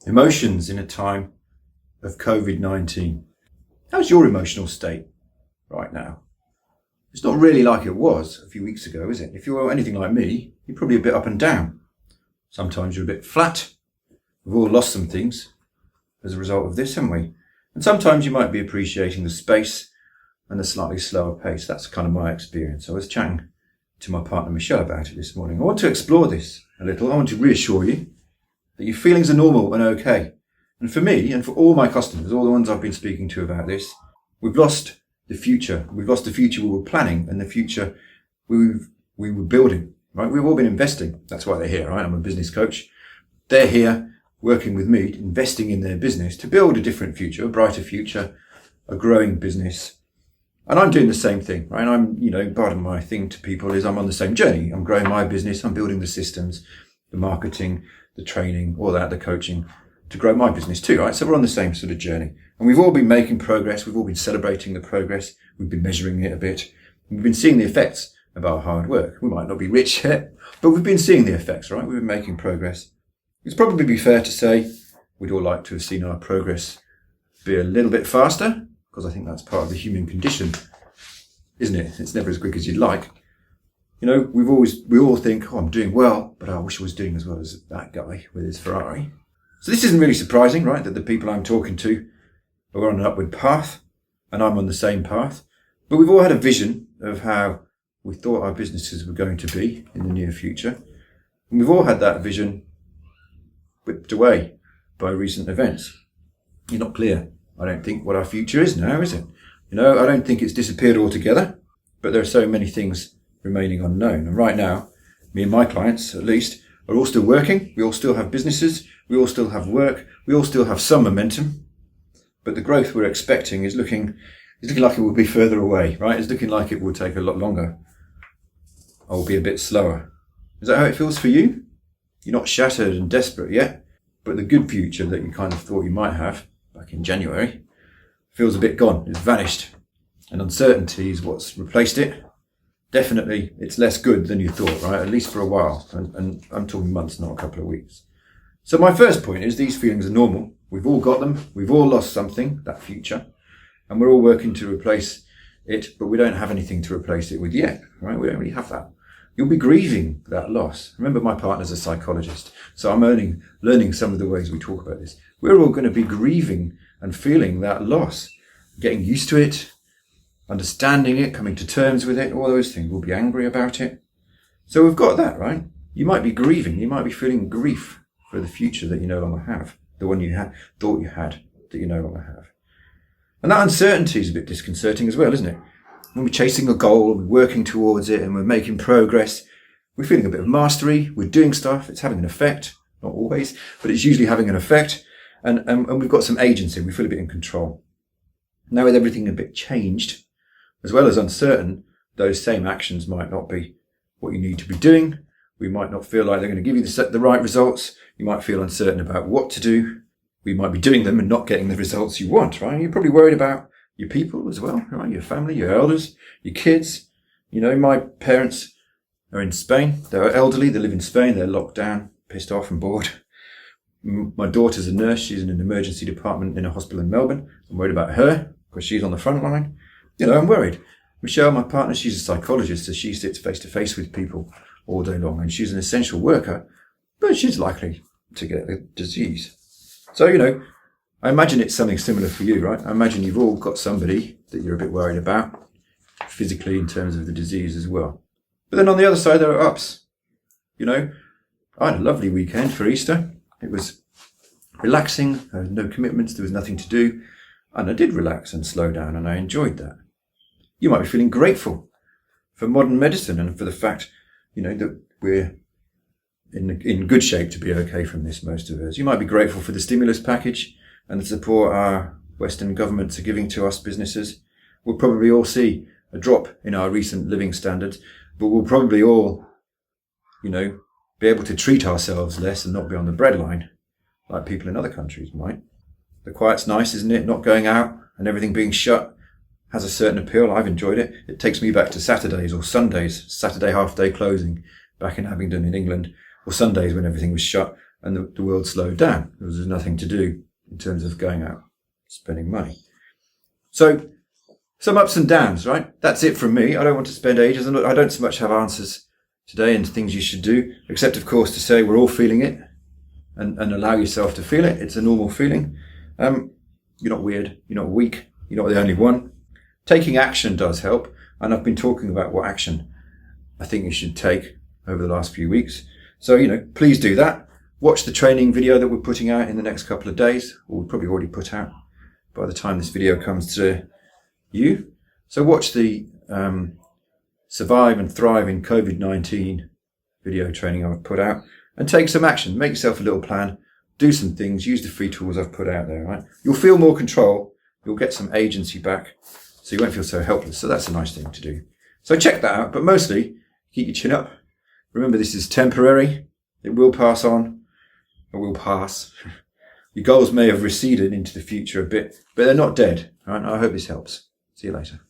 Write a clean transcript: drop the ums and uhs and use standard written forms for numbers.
Emotions in a time of Covid-19. How's your emotional state right now? It's not really like it was a few weeks ago, is it? If you're anything like me, you're probably a bit up and down. Sometimes you're a bit flat. We've all lost some things as a result of this, haven't we? And sometimes you might be appreciating the space and the slightly slower pace. That's kind of my experience. I was chatting to my partner Michelle about it this morning. I want to explore this a little. I want to reassure you that your feelings are normal and okay. And for me, and for all my customers, all the ones I've been speaking to about this, we've lost the future. We've lost the future we were planning and the future we were building, right? We've all been investing. That's why they're here, right? I'm a business coach. They're here working with me, investing in their business to build a different future, a brighter future, a growing business. And I'm doing the same thing, right? Part of my thing to people is I'm on the same journey. I'm growing my business. I'm building the systems, the marketing, the training, all that, the coaching to grow my business too, right? So we're on the same sort of journey. And we've all been making progress. We've all been celebrating the progress. We've been measuring it a bit. We've been seeing the effects of our hard work. We might not be rich yet, but we've been seeing the effects, right? We've been making progress. It's probably be fair to say we'd all like to have seen our progress be a little bit faster, because I think that's part of the human condition, isn't it? It's never as quick as you'd like. You know, we all think, oh, I'm doing well, but I wish I was doing as well as that guy with his Ferrari. So this isn't really surprising, right? That the people I'm talking to are on an upward path and I'm on the same path. But we've all had a vision of how we thought our businesses were going to be in the near future. And we've all had that vision whipped away by recent events. You're not clear, I don't think, what our future is now, is it? You know, I don't think it's disappeared altogether, but there are so many things remaining unknown. And right now, me and my clients, at least, are all still working. We all still have businesses. We all still have work. We all still have some momentum. But the growth we're expecting is looking like it will be further away, right? It's looking like it will take a lot longer or be a bit slower. Is that how it feels for you? You're not shattered and desperate yet, but the good future that you kind of thought you might have back in January feels a bit gone. It's vanished. And uncertainty is what's replaced it. Definitely, it's less good than you thought, right? At least for a while. And I'm talking months, not a couple of weeks. So my first point is these feelings are normal. We've all got them. We've all lost something, that future. And we're all working to replace it, but we don't have anything to replace it with yet, right? We don't really have that. You'll be grieving that loss. Remember, my partner's a psychologist, so I'm learning some of the ways we talk about this. We're all going to be grieving and feeling that loss, getting used to it, understanding it, coming to terms with it, all those things. We'll be angry about it. So we've got that, right? You might be grieving. You might be feeling grief for the future that you no longer have, the one you thought you had that you no longer have. And that uncertainty is a bit disconcerting as well, isn't it? When we're chasing a goal, we're working towards it and we're making progress, we're feeling a bit of mastery, we're doing stuff, it's having an effect, not always, but it's usually having an effect, and we've got some agency, we feel a bit in control. Now with everything a bit changed, as well as uncertain, those same actions might not be what you need to be doing. We might not feel like they're going to give you the right results. You might feel uncertain about what to do. We might be doing them and not getting the results you want, right? You're probably worried about your people as well, right? Your family, your elders, your kids. You know, my parents are in Spain. They're elderly. They live in Spain. They're locked down, pissed off and bored. My daughter's a nurse. She's in an emergency department in a hospital in Melbourne. I'm worried about her because she's on the front line. You know, I'm worried. Michelle, my partner, she's a psychologist, so she sits face to face with people all day long, and she's an essential worker, but she's likely to get the disease. So, you know, I imagine it's something similar for you, right? I imagine you've all got somebody that you're a bit worried about, physically in terms of the disease as well. But then on the other side, there are ups. You know, I had a lovely weekend for Easter. It was relaxing, I had no commitments, there was nothing to do, and I did relax and slow down, and I enjoyed that. You might be feeling grateful for modern medicine and for the fact, you know, that we're in good shape to be okay from this, most of us. You might be grateful for the stimulus package and the support our Western governments are giving to us businesses. We'll probably all see a drop in our recent living standards, but we'll probably all, you know, be able to treat ourselves less and not be on the breadline like people in other countries might. The quiet's nice, isn't it? Not going out and everything being shut has a certain appeal. I've enjoyed it. It takes me back to Saturdays or Sundays, Saturday half-day closing back in Abingdon in England, or Sundays when everything was shut and the world slowed down. There was nothing to do in terms of going out, spending money. So some ups and downs, right? That's it from me. I don't want to spend ages, and I don't so much have answers today and things you should do, except of course to say we're all feeling it, and allow yourself to feel it. It's a normal feeling. You're not weird. You're not weak. You're not the only one. Taking action does help. And I've been talking about what action I think you should take over the last few weeks. So, please do that. Watch the training video that we're putting out in the next couple of days, or we've probably already put out by the time this video comes to you. So watch the Survive and Thrive in COVID-19 video training I've put out, and take some action. Make yourself a little plan. Do some things. Use the free tools I've put out there, right? You'll feel more control. You'll get some agency back, so you won't feel so helpless. So that's a nice thing to do. So check that out, but mostly keep your chin up. Remember, this is temporary. It will pass on. It will pass. Your goals may have receded into the future a bit, but they're not dead. Right? I hope this helps. See you later.